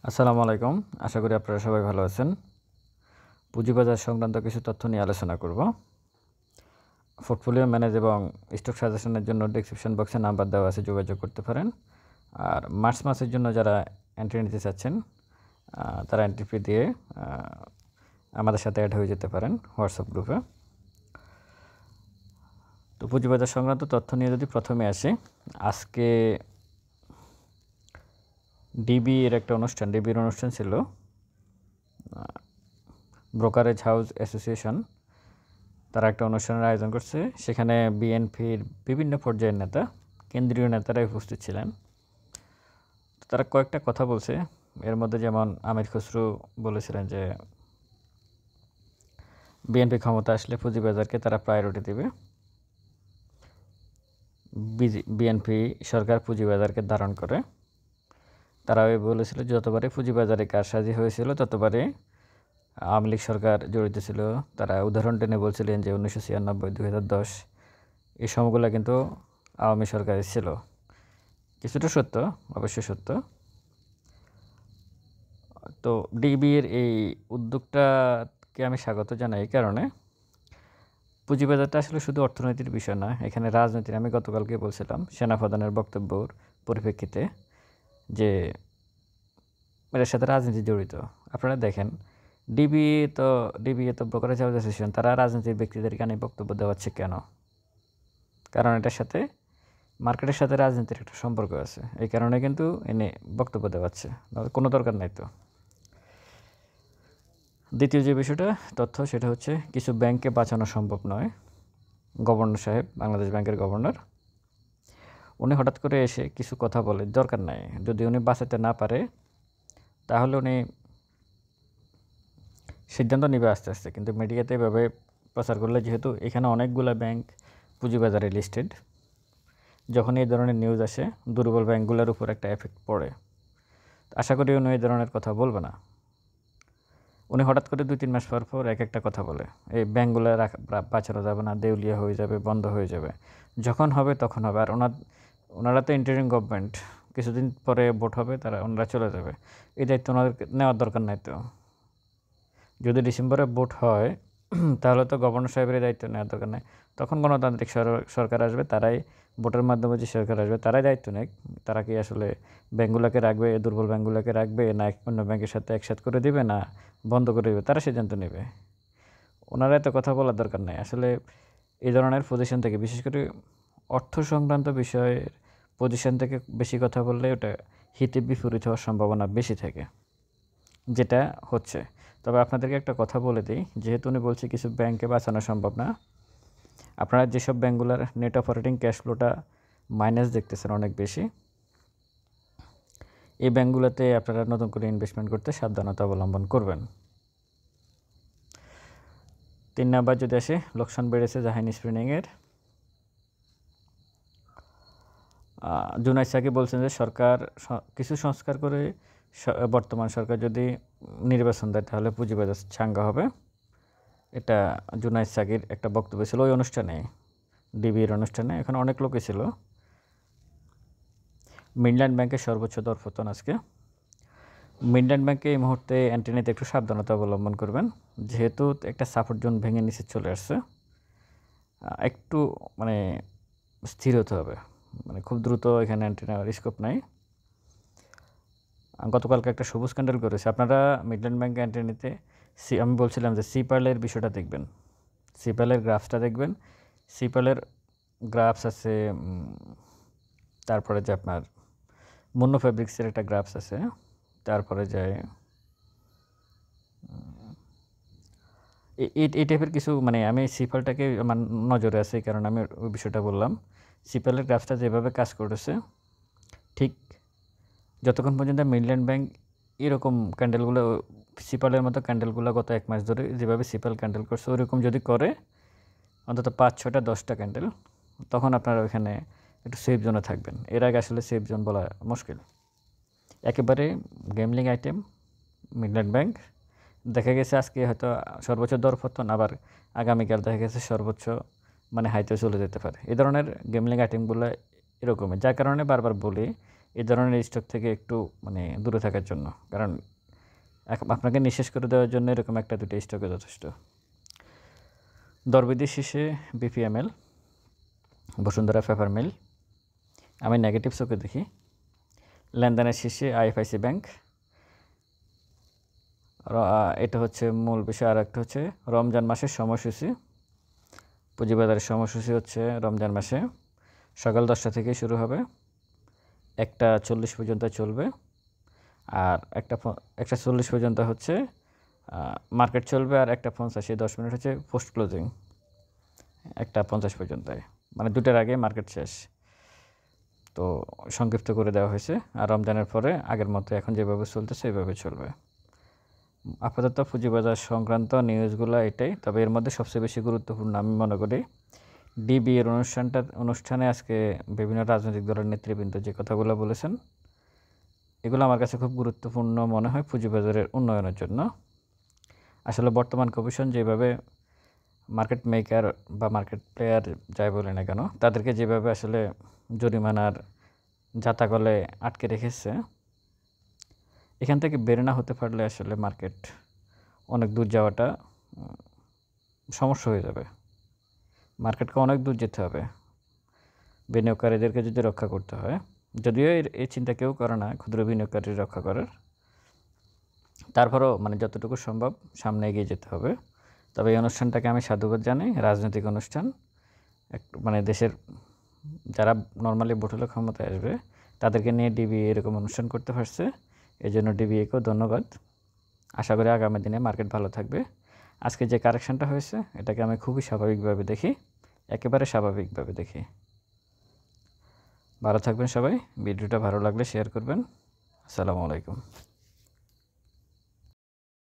আসসালামু আলাইকুম। আশা করি আপনারা সবাই ভালো আছেন। পুঁজিবাজার সংক্রান্ত কিছু তথ্য নিয়ে আলোচনা করব। পোর্টফোলিও ম্যানেজ এবং স্টক সাজেশনের জন্য ডেসক্রিপশন বক্সে নাম্বার দেওয়া আছে, যোগাযোগ করতে পারেন। আর মার্চ মাসের জন্য যারা এন্ট্রি নিতে চাচ্ছেন তারা এন্ট্রি ফি দিয়ে আমাদের সাথে অ্যাড হয়ে যেতে পারেন হোয়াটসঅ্যাপ গ্রুপে। তো পুঁজিবাজার সংক্রান্ত তথ্য নিয়ে যদি প্রথমে আসি, আজকে ডিবির একটা অনুষ্ঠান, ডিবির অনুষ্ঠান ছিল ব্রোকারেজ হাউস অ্যাসোসিয়েশন, তারা একটা অনুষ্ঠানের আয়োজন করছে। সেখানে বিএনপির বিভিন্ন পর্যায়ের নেতা, কেন্দ্রীয় নেতারাই উপস্থিত ছিলেন। তারা কয়েকটা কথা বলছে। এর মধ্যে যেমন আমির খসরু বলেছিলেন যে বিএনপি ক্ষমতা আসলে পুঁজিবাজারকে তারা প্রায়োরিটি দেবে। বিএনপি সরকার পুঁজিবাজারকে ধারণ করে। তারা বলেছিল যতবারই পুঁজিবাজারে কারসাজি হয়েছিল ততবারই আওয়ামী লীগ সরকার জড়িত ছিল। তারা উদাহরণ টেনে বলছিলেন যে 1996, 2010 এই সময়গুলো কিন্তু আওয়ামী সরকারের ছিল। কিছুটা সত্য, অবশ্যই সত্য। তো ডিবির এই উদ্যোগটাকে আমি স্বাগত জানাই এই কারণে, পুঁজিবাজারটা আসলে শুধু অর্থনীতির বিষয় না, এখানে রাজনীতির, আমি গতকালকে বলছিলাম সেনাপ্রধানের বক্তব্যর পরিপ্রেক্ষিতে যে এর সাথে রাজনীতি জড়িত। আপনারা দেখেন ডিবি তো ব্রোকারেজ হাউস অ্যাসোসিয়েশন, তারা রাজনীতির ব্যক্তিদেরকে নিয়ে বক্তব্য দেওয়াচ্ছে কেন? কারণ এটার সাথে মার্কেটের সাথে রাজনীতির একটা সম্পর্ক আছে, এই কারণে কিন্তু এনে বক্তব্য দেওয়াচ্ছে, কোনো দরকার নাই। তো দ্বিতীয় যে বিষয়টা তথ্য, সেটা হচ্ছে কিছু ব্যাংককে বাঁচানো সম্ভব নয়। গভর্নর সাহেব, বাংলাদেশ ব্যাংকের গভর্নর, উনি হঠাৎ করে এসে কিছু কথা বলে, দরকার নাই। যদি উনি বাঁচাতে না পারে তাহলে উনি সিদ্ধান্ত নেবে আস্তে আস্তে, কিন্তু মিডিয়াতে এভাবে প্রচার করলে, যেহেতু এখানে অনেকগুলো ব্যাংক পুঁজিবাজারে লিস্টেড, যখন এই ধরনের নিউজ আসে দুর্বল ব্যাংকগুলোর উপর একটা এফেক্ট পড়ে। আশা করি উনি এই ধরনের কথা বলবে না। উনি হঠাৎ করে 2-3 মাস পর পর এক একটা কথা বলে, এই ব্যাংকগুলো বাঁচানো যাবে না, দেউলিয়া হয়ে যাবে, বন্ধ হয়ে যাবে, যখন হবে তখন হবে। আর ওনারা তো ইন্টারিম গভর্নমেন্ট, কিছুদিন পরে ভোট হবে, ওনারা চলে যাবে। এই দায়িত্ব ওনাদেরকে নেওয়ার দরকার নাই। তো যদি ডিসেম্বরে ভোট হয় তাহলে তো গভর্নর সাহেবের দায়িত্ব নেওয়ার দরকার নেই। তখন গণতান্ত্রিক সরকার আসবে, তারাই ভোটের মাধ্যমে যে সরকার আসবে তারাই দায়িত্ব নেয়। তারা কি আসলে ব্যাঙ্কগুলোকে রাখবে, দুর্বল ব্যাঙ্কগুলোকে রাখবে, না অন্য ব্যাংকের সাথে একসাথে করে দিবে, না বন্ধ করে দেবে, তারা সিদ্ধান্ত নেবে। ওনারা এত কথা বলার দরকার নেই আসলে। এই ধরনের পজিশন থেকে, বিশেষ করে অর্থ সংক্রান্ত বিষয়ের পজিশন থেকে বেশি কথা বললে ওটা হিতে বিপরীত হওয়ার সম্ভাবনা বেশি থাকে, যেটা হচ্ছে। তবে আপনাদেরকে একটা কথা বলে দিই, যেহেতু উনি বলছি কিছু ব্যাংকে বাঁচানো সম্ভব না, আপনারা যেসব ব্যাংকগুলোর নেট অপারেটিং ক্যাশ ফ্লোটা মাইনাস দেখতেছেন অনেক বেশি, এই ব্যাংকগুলোতে আপনারা নতুন করে ইনভেস্টমেন্ট করতে সাবধানতা অবলম্বন করবেন। 3 নাম্বার যদি আসে, লোকসান বেড়েছে জাহাইন স্প্রিনিংয়ের। জুনাইদ সাকিব বলছেন যে সরকার কিছু সংস্কার করে বর্তমান সরকার যদি নির্বাচন দেয় তাহলে পুঁজিবাজার চাঙ্গা হবে। এটা জুনাইদ সাকির একটা বক্তব্য ছিল ওই অনুষ্ঠানে, ডিবির অনুষ্ঠানে। এখানে অনেক লোকই ছিল। মিডল্যান্ড ব্যাংকের সর্বোচ্চ দরপতন আজকে। মিডল্যান্ড ব্যাংকে এই মুহূর্তে এন্ট্রি নিতে একটু সাবধানতা অবলম্বন করবেন, যেহেতু একটা সাপোর্ট জোন ভেঙে নিচে চলে আসছে। একটু স্থির হতে হবে, খুব দ্রুত এখানে এন্ট্রি নেওয়ার স্কোপ নাই। গতকালকে একটা সবুজ ক্যান্ডেল করেছে। আপনারা মিডল্যান্ড ব্যাংকে এন্ট্রি নিতে আমি বলছিলাম যে সিপালের বিষয়টা দেখবেন, সিপালের গ্রাফসটা দেখবেন। সিপালের গ্রাফস আছে, তারপরে যে আপনার মুন্নো ফেব্রিক্সের একটা গ্রাফস আছে, তারপরে যায় এই টাইপের কিছু, আমি সিপালটাকে আমার নজরে আছে, কারণ আমি ওই বিষয়টা বললাম। সিপালের গ্রাফসটা যেভাবে কাজ করেছে, ঠিক যতক্ষণ পর্যন্ত মিডল্যান্ড ব্যাংক এরকম ক্যান্ডেলগুলো, সিপালের মতো ক্যান্ডেলগুলো গত 1 মাস ধরে যেভাবে সিপাল ক্যান্ডেল করছে ওইরকম যদি করে অন্তত 5-6-10টা ক্যান্ডেল, তখন আপনারা ওইখানে একটু সেফ জোনে থাকবেন। এর আগে আসলে সেফ জোন বলা মুশকিল। একেবারে গেমলিং আইটেম মিডল্যান্ড ব্যাংক। দেখা গেছে আজকে হয়তো সর্বোচ্চ দরপতন, আবার আগামীকাল দেখা গেছে সর্বোচ্চ হাইতে চলে যেতে পারে। এই ধরনের গেমলিং আইটেমগুলো এরকমই, যার কারণে বারবার বলি এই ধরনের স্টক থেকে একটু মানে দূরে থাকার জন্য, কারণ আপনাকে নিঃশেষ করে দেওয়ার জন্য এরকম একটা দুটো স্টকে যথেষ্ট। দরবেদি শীর্ষে বিপিএমএল, বসুন্ধরা পেপার মিল, আমি নেগেটিভ চোখে দেখি। লেনদেনের শীর্ষে আইএফআইসি ব্যাংক, এটা হচ্ছে মূল বিষয়। আর একটা হচ্ছে রমজান মাসের সময়সূচি, পুঁজিবাজারের সময়সূচি হচ্ছে রমজান মাসে সকাল 10টা থেকে শুরু হবে, 1টা 40 পর্যন্ত চলবে, আর 1টা 40 পর্যন্ত হচ্ছে মার্কেট চলবে, আর 1টা 50 10 মিনিট হচ্ছে পোস্ট ক্লোজিং, 1টা 50 পর্যন্ত, মানে 2টার আগে মার্কেট শেষ। তো সংক্ষিপ্ত করে দেওয়া হয়েছে। আর রমজানের পরে আগের মতো এখন যেভাবে চলতেছে এইভাবে চলবে। আপাতত পুঁজিবাজার সংক্রান্ত নিউজগুলো এটাই। তবে এর মধ্যে সবচেয়ে বেশি গুরুত্বপূর্ণ আমি মনে করি ডিবি এর অনুষ্ঠানে আজকে বিভিন্ন রাজনৈতিক দলের নেতৃবৃন্দ যে কথাগুলো বলেছেন, এগুলো আমার কাছে খুব গুরুত্বপূর্ণ মনে হয় পুঁজিবাজারের উন্নয়নের জন্য। আসলে বর্তমান কমিশন যেভাবে মার্কেট মেকার বা মার্কেট প্লেয়ার যাই বলে না কেন, তাদেরকে যেভাবে আসলে জরিমানার জাতাকলে আটকে রেখেছে, এখান থেকে বের না হতে পারলে আসলে মার্কেট অনেক দূর যাওয়াটা সমস্যা হয়ে যাবে। মার্কেটকে অনেক দূর যেতে হবে বিনিয়োগকারীদেরকে যদি রক্ষা করতে হয়। যদিও এই চিন্তা কেউ করে না ক্ষুদ্র বিনিয়োগকারী রক্ষা করার, তারপরেও মানে যতটুকু সম্ভব সামনে এগিয়ে যেতে হবে। তবে এই অনুষ্ঠানটাকে আমি সাধুবাদ জানাই। রাজনৈতিক অনুষ্ঠান, মানে দেশের যারা নর্মালি ভোটের ক্ষমতায় আসবে তাদেরকে নিয়ে ডিবি এরকম অনুষ্ঠান করতে পারছে, এই জন্য ডিবিএকেও ধন্যবাদ। আশা করি আগামী দিনে মার্কেট ভালো থাকবে। আজকে যে কারেকশানটা হয়েছে এটাকে আমি খুবই স্বাভাবিকভাবে দেখি, একেবারে স্বাভাবিকভাবে দেখি। ভালো থাকবেন সবাই। ভিডিওটা ভালো লাগলে শেয়ার করবেন। আসসালামু আলাইকুম।